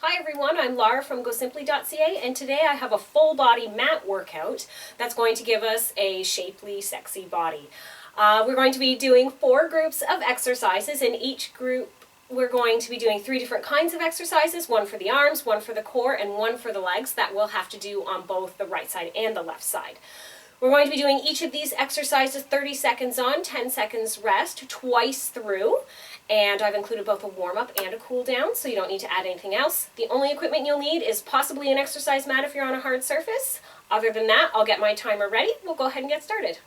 Hi everyone, I'm Laura from gosimpli.ca, and today I have a full body mat workout that's going to give us a shapely, sexy body. We're going to be doing 4 groups of exercises. In each group we're going to be doing 3 different kinds of exercises, one for the arms, one for the core, and one for the legs that we'll have to do on both the right side and the left side. We're going to be doing each of these exercises 30 seconds on, 10 seconds rest, twice through. And I've included both a warm-up and a cool-down, so you don't need to add anything else. The only equipment you'll need is possibly an exercise mat if you're on a hard surface. Other than that, I'll get my timer ready. We'll go ahead and get started.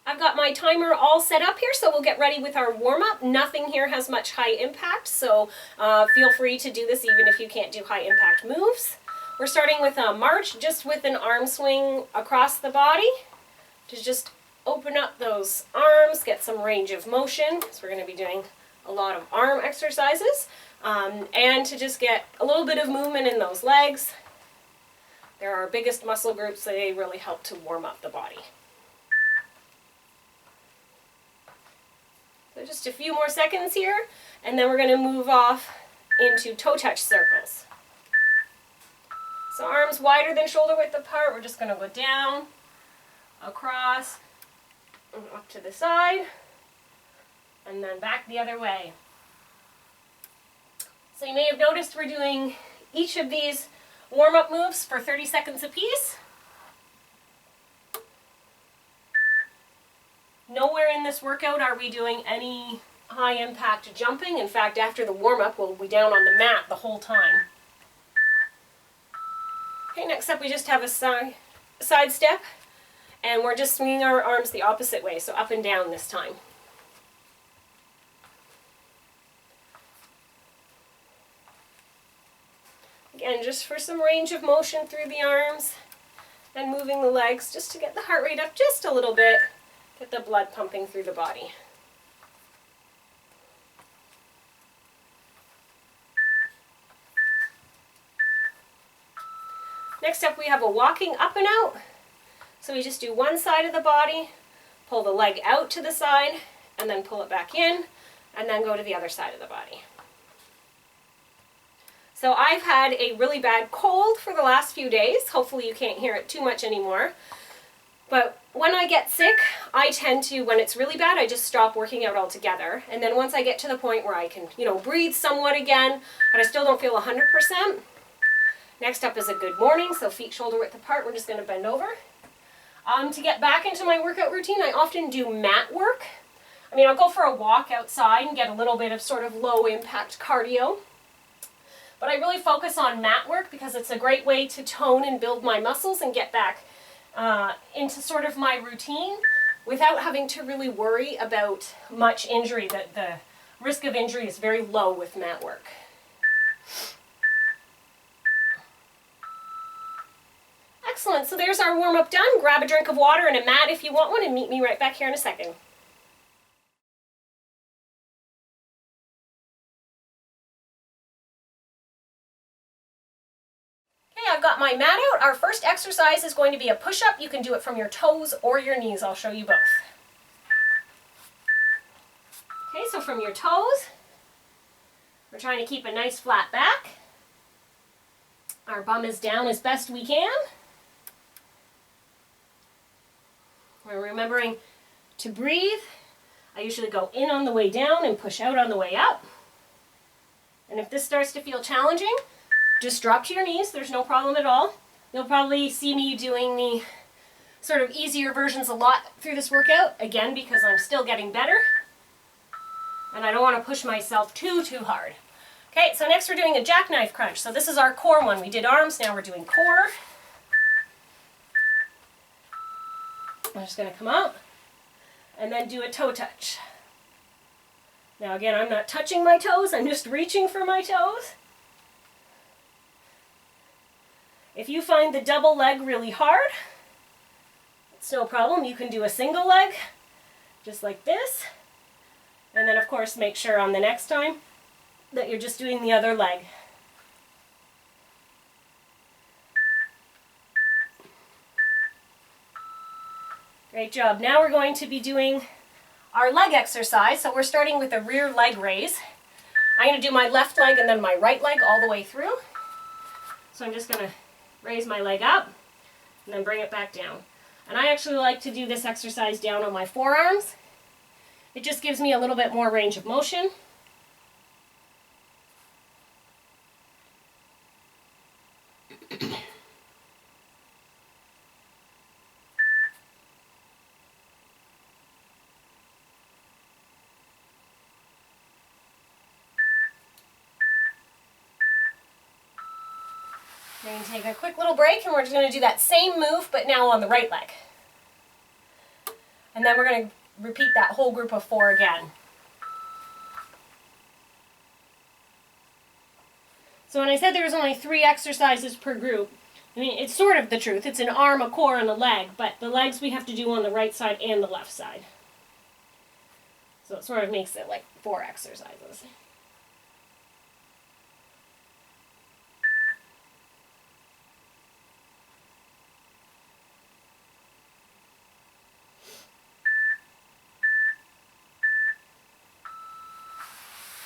I've got my timer all set up here, so we'll get ready with our warm-up. Nothing here has much high impact, so feel free to do this even if you can't do high impact moves. We're starting with a march, just with an arm swing across the body to just open up those arms, get some range of motion, because we're going to be doing a lot of arm exercises, and to just get a little bit of movement in those legs. They're our biggest muscle groups, so they really help to warm up the body. So just a few more seconds here, and then we're going to move off into toe touch circles. So arms wider than shoulder width apart, we're just going to go down, across, and up to the side, and then back the other way. So you may have noticed we're doing each of these warm-up moves for 30 seconds apiece. Nowhere in this workout are we doing any high-impact jumping. In fact, after the warm-up, we'll be down on the mat the whole time. Okay, next up we just have a side step, and we're just swinging our arms the opposite way, so up and down this time. Again, just for some range of motion through the arms and moving the legs just to get the heart rate up just a little bit, get the blood pumping through the body. Next up we have a walking up and out. So we just do one side of the body, pull the leg out to the side, and then pull it back in, and then go to the other side of the body. So I've had a really bad cold for the last few days. Hopefully you can't hear it too much anymore. But when I get sick, I tend to, when it's really bad, I just stop working out altogether. And then once I get to the point where I can, breathe somewhat again, but I still don't feel 100%, next up is a good morning, so feet shoulder width apart. We're just going to bend over. To get back into my workout routine, I often do mat work. I'll go for a walk outside and get a little bit of sort of low impact cardio. But I really focus on mat work because it's a great way to tone and build my muscles and get back into sort of my routine without having to really worry about much injury. The risk of injury is very low with mat work. Excellent, so there's our warm-up done. Grab a drink of water and a mat if you want one, and meet me right back here in a second. Okay, I've got my mat out. Our first exercise is going to be a push-up. You can do it from your toes or your knees. I'll show you both. Okay, so from your toes, we're trying to keep a nice flat back. Our bum is down as best we can. We're remembering to breathe. I usually go in on the way down and push out on the way up. And if this starts to feel challenging, just drop to your knees. There's no problem at all. You'll probably see me doing the sort of easier versions a lot through this workout, again, because I'm still getting better. And I don't want to push myself too hard. Okay, so next we're doing a jackknife crunch. So this is our core one. We did arms, now we're doing core. I'm just going to come out and then do a toe touch. Now again, I'm not touching my toes, I'm just reaching for my toes. If you find the double leg really hard, it's no problem. You can do a single leg, just like this. And then of course make sure on the next time that you're just doing the other leg. Great job. Now we're going to be doing our leg exercise. So we're starting with a rear leg raise. I'm going to do my left leg and then my right leg all the way through. So I'm just going to raise my leg up and then bring it back down. And I actually like to do this exercise down on my forearms. It just gives me a little bit more range of motion. We're going to take a quick little break and we're just going to do that same move but now on the right leg. And then we're going to repeat that whole group of 4 again. So when I said there was only 3 exercises per group, I mean, it's sort of the truth. It's an arm, a core, and a leg, but the legs we have to do on the right side and the left side. So it sort of makes it like 4 exercises.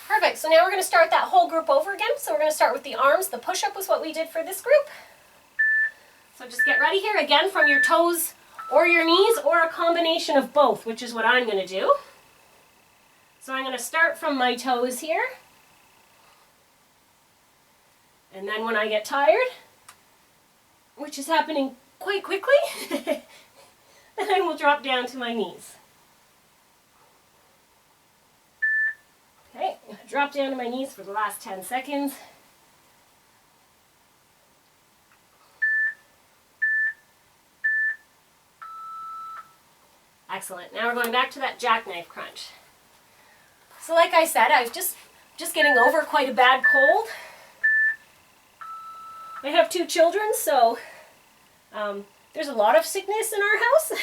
Perfect, so now we're going to start that whole group over again. So we're going to start with the arms. The push-up was what we did for this group. So just get ready here, again from your toes or your knees or a combination of both, which is what I'm going to do. So I'm going to start from my toes here. And then when I get tired, which is happening quite quickly, then I will drop down to my knees. Okay, I'm going to drop down to my knees for the last 10 seconds. Excellent. Now we're going back to that jackknife crunch. So like I said, I was just getting over quite a bad cold. I have 2 children, so there's a lot of sickness in our house.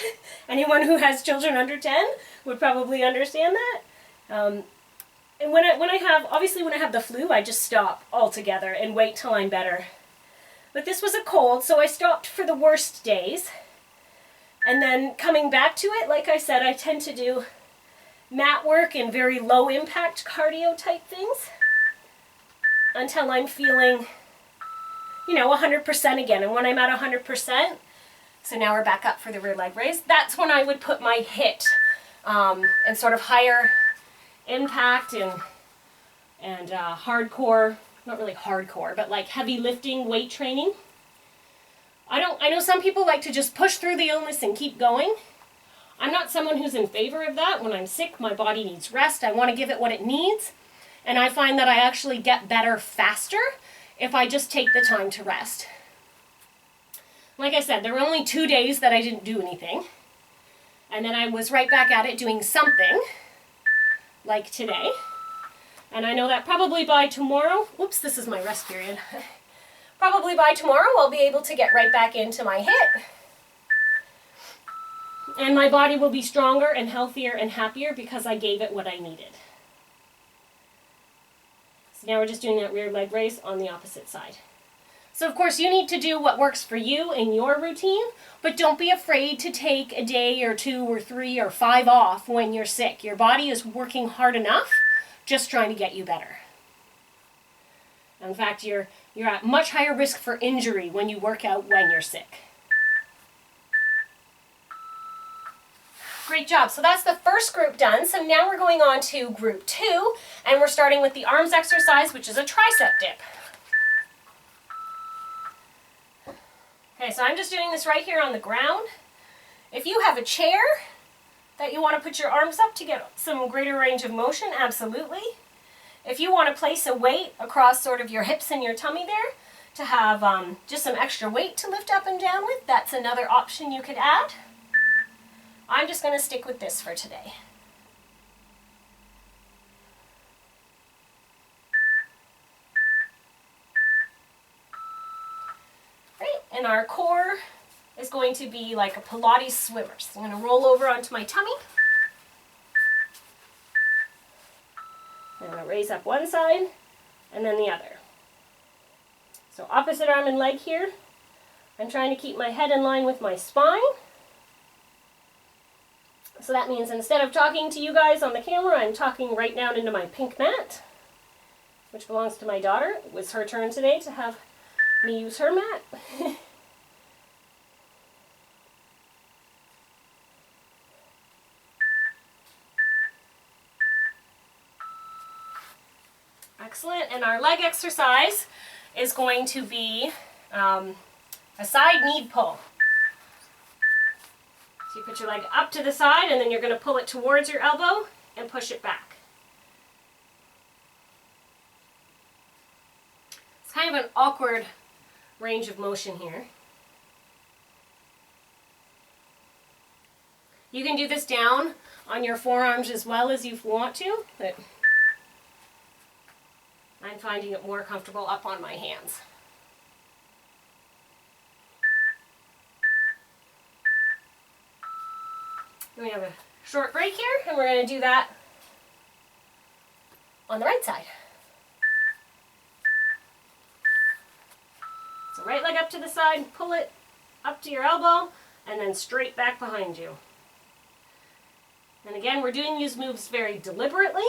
Anyone who has children under 10 would probably understand that. And when I have the flu, I just stop altogether and wait till I'm better. But this was a cold, so I stopped for the worst days. And then coming back to it, like I said, I tend to do mat work and very low impact cardio type things until I'm feeling, 100% again. And when I'm at 100%, so now we're back up for the rear leg raise, that's when I would put my HIIT and sort of higher impact and hardcore, not really hardcore, but like heavy lifting weight training. I know some people like to just push through the illness and keep going. I'm not someone who's in favor of that. When I'm sick, my body needs rest. I want to give it what it needs. And I find that I actually get better faster if I just take the time to rest. Like I said, there were only 2 days that I didn't do anything. And then I was right back at it doing something, like today. And I know that probably by tomorrow, whoops, this is my rest period. Probably by tomorrow I'll be able to get right back into my HIIT. And my body will be stronger and healthier and happier because I gave it what I needed. So now we're just doing that rear leg raise on the opposite side. So of course you need to do what works for you in your routine, but don't be afraid to take a day or 2 or 3 or 5 off when you're sick. Your body is working hard enough, just trying to get you better. In fact, you're at much higher risk for injury when you work out when you're sick. Great job. So that's the first group done. So now we're going on to group 2, and we're starting with the arms exercise, which is a tricep dip. Okay, so I'm just doing this right here on the ground. If you have a chair that you want to put your arms up to get some greater range of motion, absolutely. If you want to place a weight across sort of your hips and your tummy there to have just some extra weight to lift up and down with, that's another option you could add. I'm just going to stick with this for today. Great, and our core is going to be like a Pilates swimmer. So I'm going to roll over onto my tummy. I'm going to raise up one side and then the other. So opposite arm and leg here. I'm trying to keep my head in line with my spine. So that means instead of talking to you guys on the camera, I'm talking right down into my pink mat, which belongs to my daughter. It was her turn today to have me use her mat. Excellent. And our leg exercise is going to be a side knee pull. So you put your leg up to the side and then you're going to pull it towards your elbow and push it back. It's kind of an awkward range of motion here. You can do this down on your forearms as well as you want to, but I'm finding it more comfortable up on my hands. We have a short break here, and we're going to do that on the right side. So right leg up to the side, pull it up to your elbow, and then straight back behind you. And again, we're doing these moves very deliberately.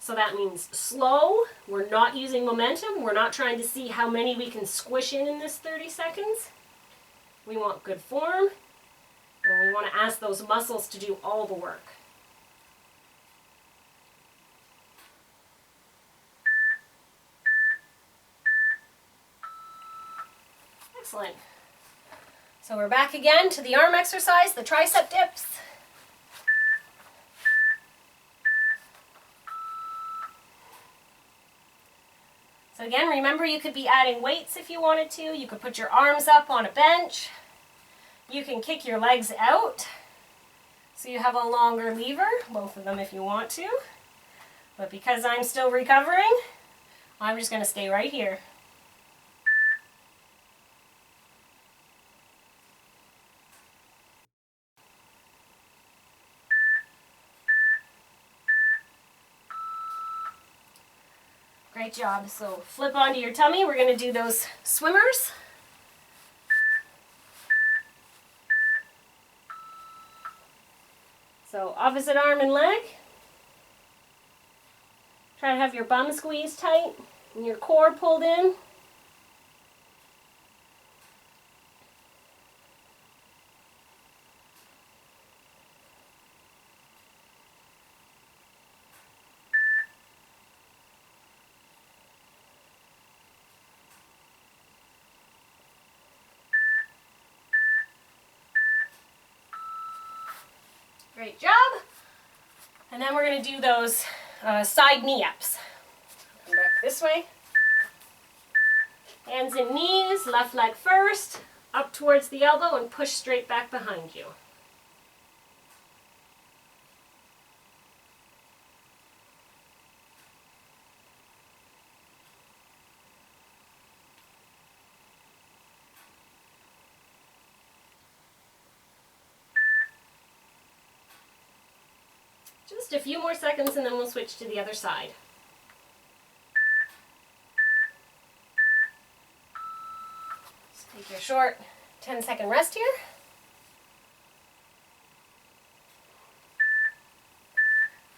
So that means slow. We're not using momentum. We're not trying to see how many we can squish in this 30 seconds. We want good form. And we want to ask those muscles to do all the work. Excellent. So we're back again to the arm exercise, the tricep dips. So again, remember you could be adding weights if you wanted to. You could put your arms up on a bench. You can kick your legs out so you have a longer lever, both of them if you want to. But because I'm still recovering, I'm just going to stay right here. Great job. So flip onto your tummy. We're going to do those swimmers. So opposite arm and leg. Try to have your bum squeezed tight and your core pulled in. Great job. And then we're going to do those side knee ups. Come back this way. Hands and knees, left leg first, up towards the elbow and push straight back behind you. Just a few more seconds and then we'll switch to the other side. Just take your short 10-second rest here.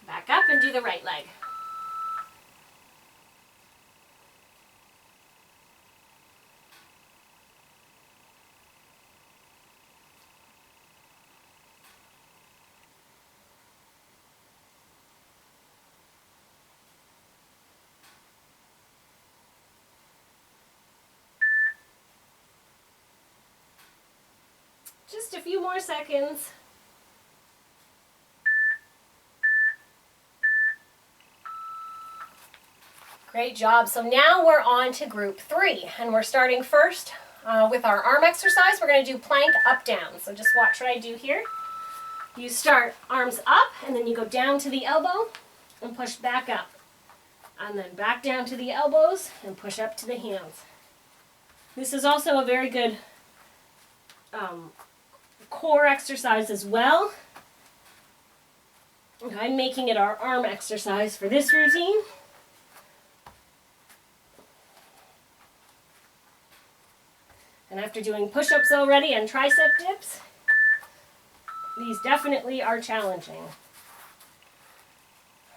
Back up and do the right leg. Just a few more seconds. Great job. So now we're on to group 3, and we're starting first with our arm exercise. We're going to do plank up down. So just watch what I do here. You start arms up, and then you go down to the elbow and push back up. And then back down to the elbows and push up to the hands. This is also a very good core exercise as well. I'm making it our arm exercise for this routine. And after doing push-ups already and tricep dips, These definitely are challenging.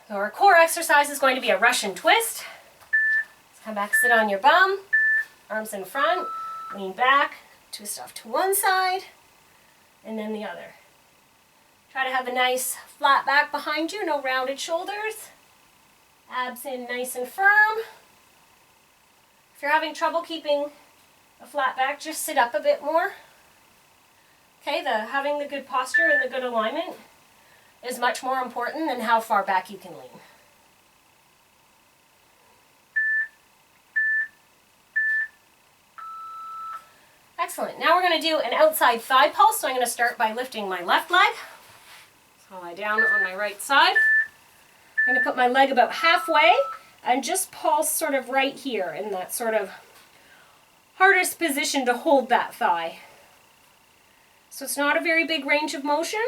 So our core exercise is going to be a Russian twist. Let's come back, sit on your bum, arms in front, lean back, twist off to one side, and then the other. Try to have a nice flat back behind you, no rounded shoulders. Abs in nice and firm. If you're having trouble keeping a flat back, just sit up a bit more. Okay, having the good posture and the good alignment is much more important than how far back you can lean. Excellent. Now we're going to do an outside thigh pulse. So I'm going to start by lifting my left leg. So I'll lie down on my right side. I'm going to put my leg about halfway and just pulse sort of right here in that sort of hardest position to hold that thigh. So it's not a very big range of motion.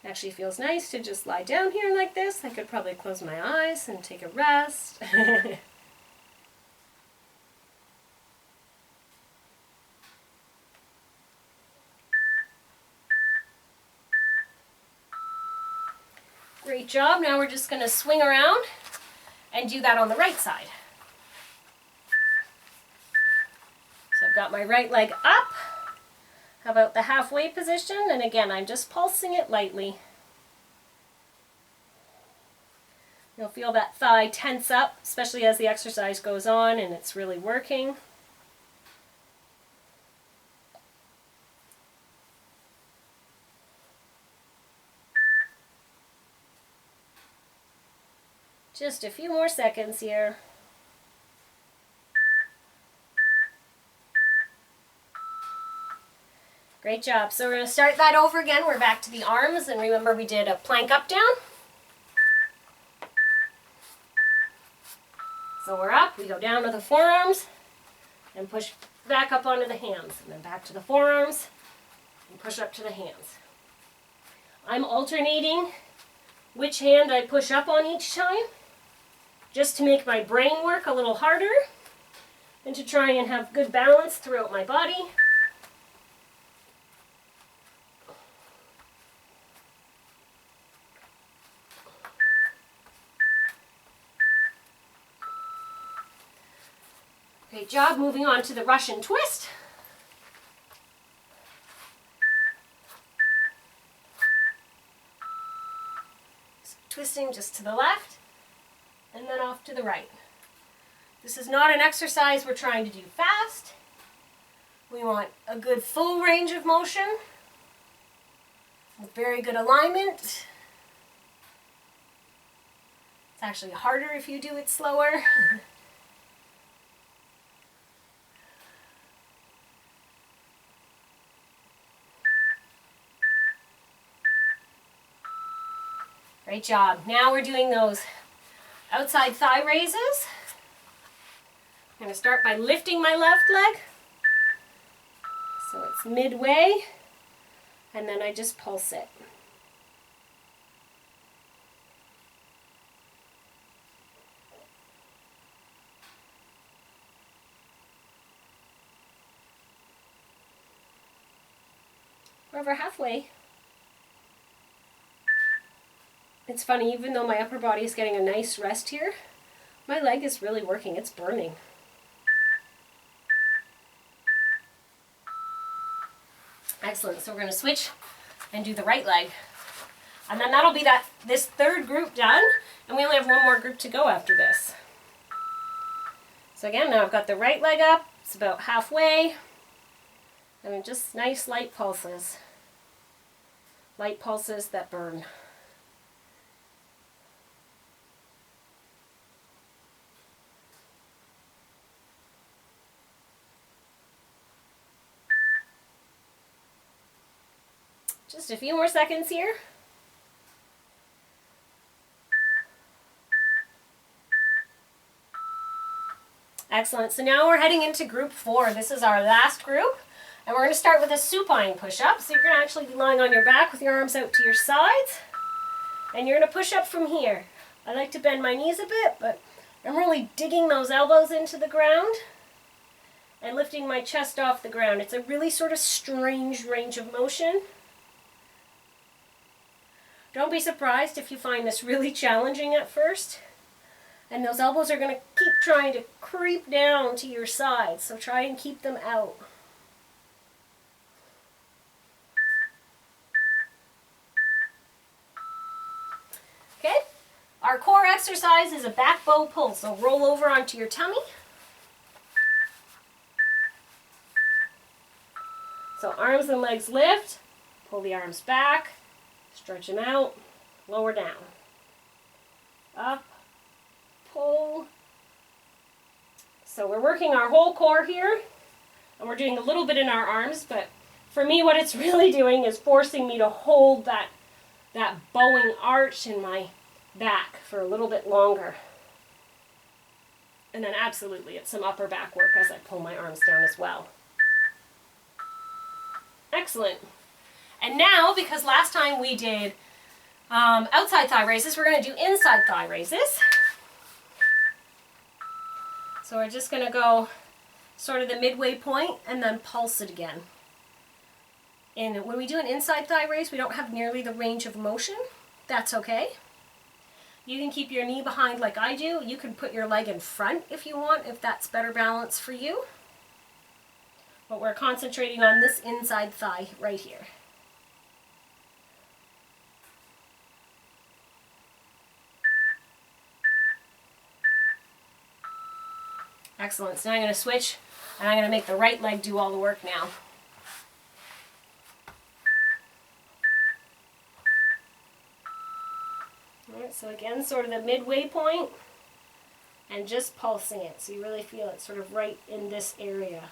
It actually feels nice to just lie down here like this. I could probably close my eyes and take a rest. Great job. Now we're just going to swing around and do that on the right side. So I've got my right leg up, about the halfway position, and again I'm just pulsing it lightly. You'll feel that thigh tense up, especially as the exercise goes on and it's really working. Just a few more seconds here. Great job. So we're going to start that over again. We're back to the arms, and remember we did a plank up down. So we're up, we go down to the forearms and push back up onto the hands, and then back to the forearms and push up to the hands. I'm alternating which hand I push up on each time, just to make my brain work a little harder and to try and have good balance throughout my body. Great job. Moving on to the Russian twist. So twisting just to the left and then off to the right. This is not an exercise we're trying to do fast. We want a good full range of motion with very good alignment. It's actually harder if you do it slower. Great job. Now we're doing those outside thigh raises. I'm going to start by lifting my left leg. So it's midway, and then I just pulse it. We're over halfway. It's funny, even though my upper body is getting a nice rest here, my leg is really working. It's burning. Excellent. So we're going to switch and do the right leg. And then that'll be this third group done, and we only have one more group to go after this. So again, now I've got the right leg up. It's about halfway. And just nice light pulses. Light pulses that burn. Just a few more seconds here. Excellent. So now we're heading into group 4. This is our last group. And we're going to start with a supine push-up. So you're going to actually be lying on your back with your arms out to your sides. And you're going to push up from here. I like to bend my knees a bit, but I'm really digging those elbows into the ground. and lifting my chest off the ground. It's a really sort of strange range of motion. Don't be surprised if you find this really challenging at first. And those elbows are going to keep trying to creep down to your sides, so try and keep them out. Okay, our core exercise is a back bow pull, so roll over onto your tummy. So arms and legs lift, pull the arms back, stretch them out, lower down, up, pull. So we're working our whole core here, and we're doing a little bit in our arms, but for me what it's really doing is forcing me to hold that bowing arch in my back for a little bit longer. And then absolutely it's some upper back work as I pull my arms down as well. Excellent. And now, because last time we did outside thigh raises, we're going to do inside thigh raises. So we're just going to go sort of the midway point and then pulse it again. And when we do an inside thigh raise, we don't have nearly the range of motion. That's okay. You can keep your knee behind like I do. You can put your leg in front if you want, if that's better balance for you. But we're concentrating on this inside thigh right here. Excellent. So now I'm going to switch and I'm going to make the right leg do all the work now. Alright, so again, sort of the midway point and just pulsing it so you really feel it sort of right in this area.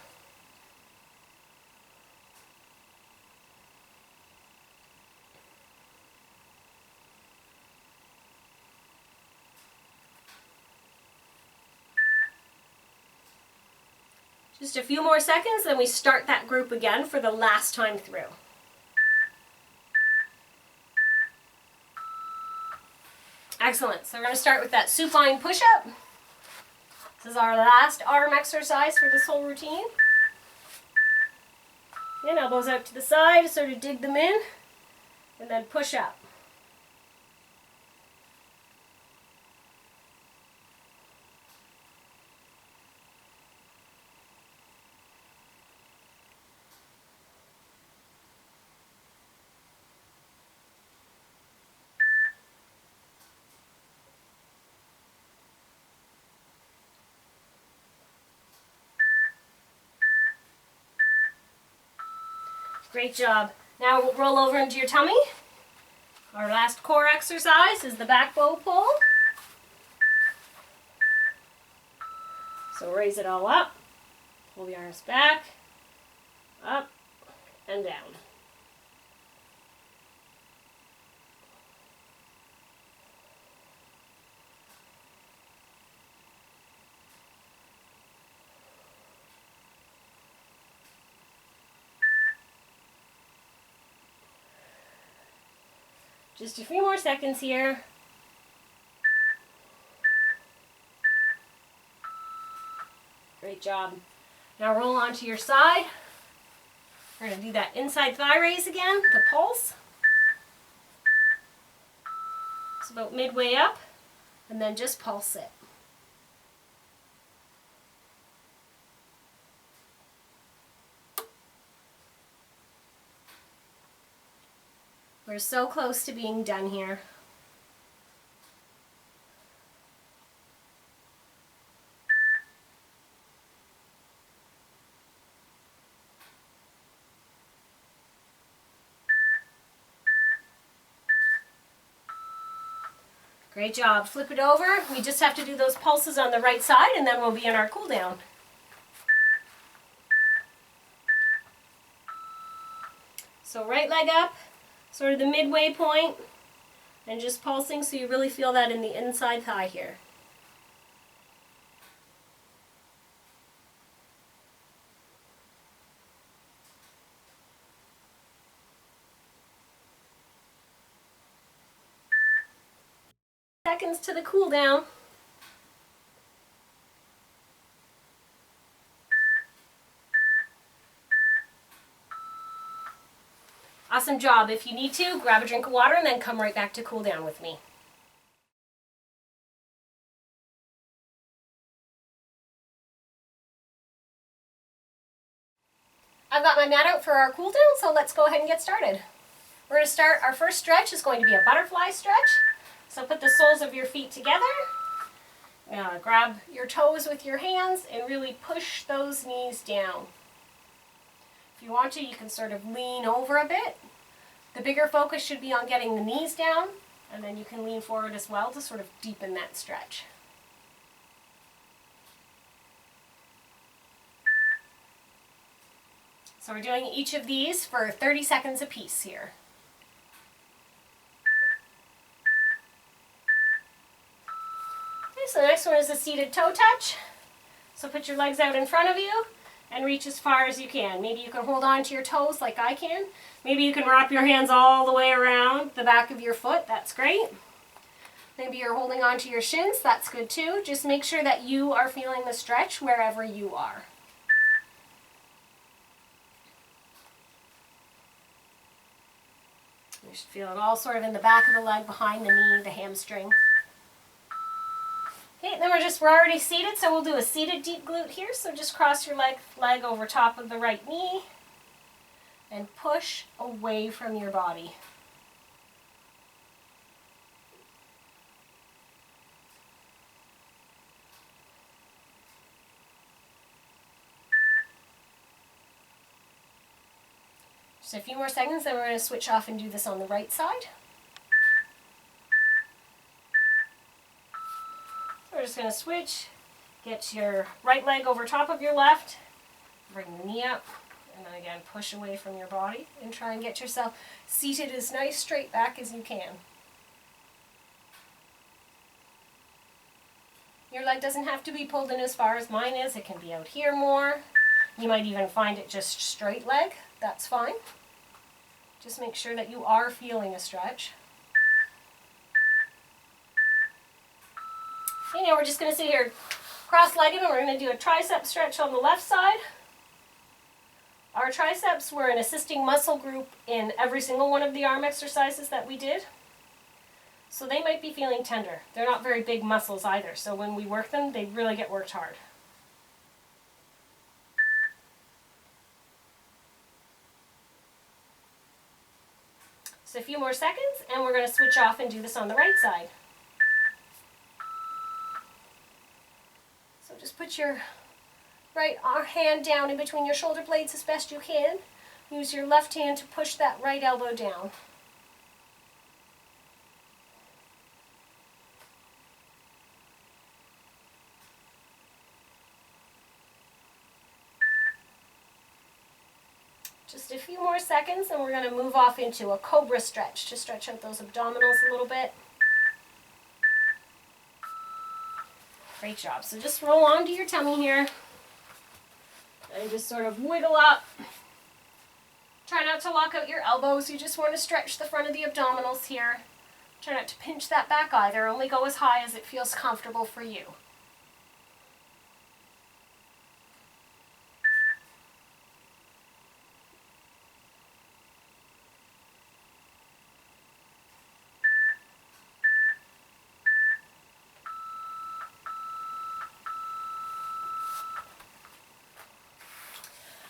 Just a few more seconds, then we start that group again for the last time through. Excellent. So we're going to start with that supine push-up. This is our last arm exercise for this whole routine. Again, elbows out to the side, sort of dig them in, and then push up. Great job. Now we'll roll over into your tummy. Our last core exercise is the back bow pull. So raise it all up, pull the arms back, up and down. Just a few more seconds here. Great job. Now roll onto your side. We're going to do that inside thigh raise again, the pulse. It's about midway up, and then just pulse it. We're so close to being done here. Great job. Flip it over. We just have to do those pulses on the right side and then we'll be in our cool down. So right leg up, sort of the midway point, and just pulsing so you really feel that in the inside thigh here. Seconds to the cool down. Awesome job. If you need to, grab a drink of water and then come right back to cool down with me. I've got my mat out for our cool down, so let's go ahead and get started. We're going to start, our first stretch is going to be a butterfly stretch. So put the soles of your feet together. Grab your toes with your hands and really push those knees down. If you want to, you can sort of lean over a bit. The bigger focus should be on getting the knees down, and then you can lean forward as well to sort of deepen that stretch. So we're doing each of these for 30 seconds a piece here. Okay, so the next one is a seated toe touch. So put your legs out in front of you and reach as far as you can. Maybe you can hold on to your toes like I can. Maybe you can wrap your hands all the way around the back of your foot. That's great. Maybe you're holding on to your shins. That's good too. Just make sure that you are feeling the stretch wherever you are. You should feel it all sort of in the back of the leg, behind the knee, the hamstring. Okay, then we're already seated, so we'll do a seated deep glute here. So just cross your leg over top of the right knee and push away from your body. Just a few more seconds, then we're going to switch off and do this on the right side. So we're just going to switch, get your right leg over top of your left, bring the knee up, and then again push away from your body and try and get yourself seated as nice straight back as you can. Your leg doesn't have to be pulled in as far as mine is. It can be out here more. You might even find it just straight leg. That's fine. Just make sure that you are feeling a stretch. Okay, now we're just going to sit here cross-legged and we're going to do a tricep stretch on the left side. Our triceps were an assisting muscle group in every single one of the arm exercises that we did. So they might be feeling tender. They're not very big muscles either, so when we work them, they really get worked hard. So a few more seconds, and we're going to switch off and do this on the right side. So just put your right hand down in between your shoulder blades as best you can. Use your left hand to push that right elbow down. Just a few more seconds and we're going to move off into a cobra stretch to stretch out those abdominals a little bit. Great job. So just roll onto your tummy here and just sort of wiggle up. Try not to lock out your elbows. You just want to stretch the front of the abdominals here. Try not to pinch that back either. Only go as high as it feels comfortable for you.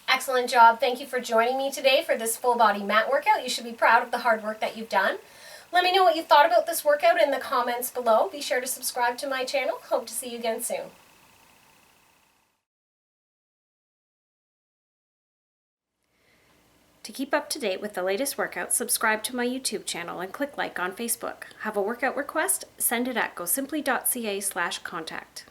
Excellent job. Thank you for joining me today for this full body mat workout. You should be proud of the hard work that you've done. Let me know what you thought about this workout in the comments below. Be sure to subscribe to my channel. Hope to see you again soon. To keep up to date with the latest workouts, subscribe to my YouTube channel and click like on Facebook. Have a workout request? Send it at gosimpli.ca/contact.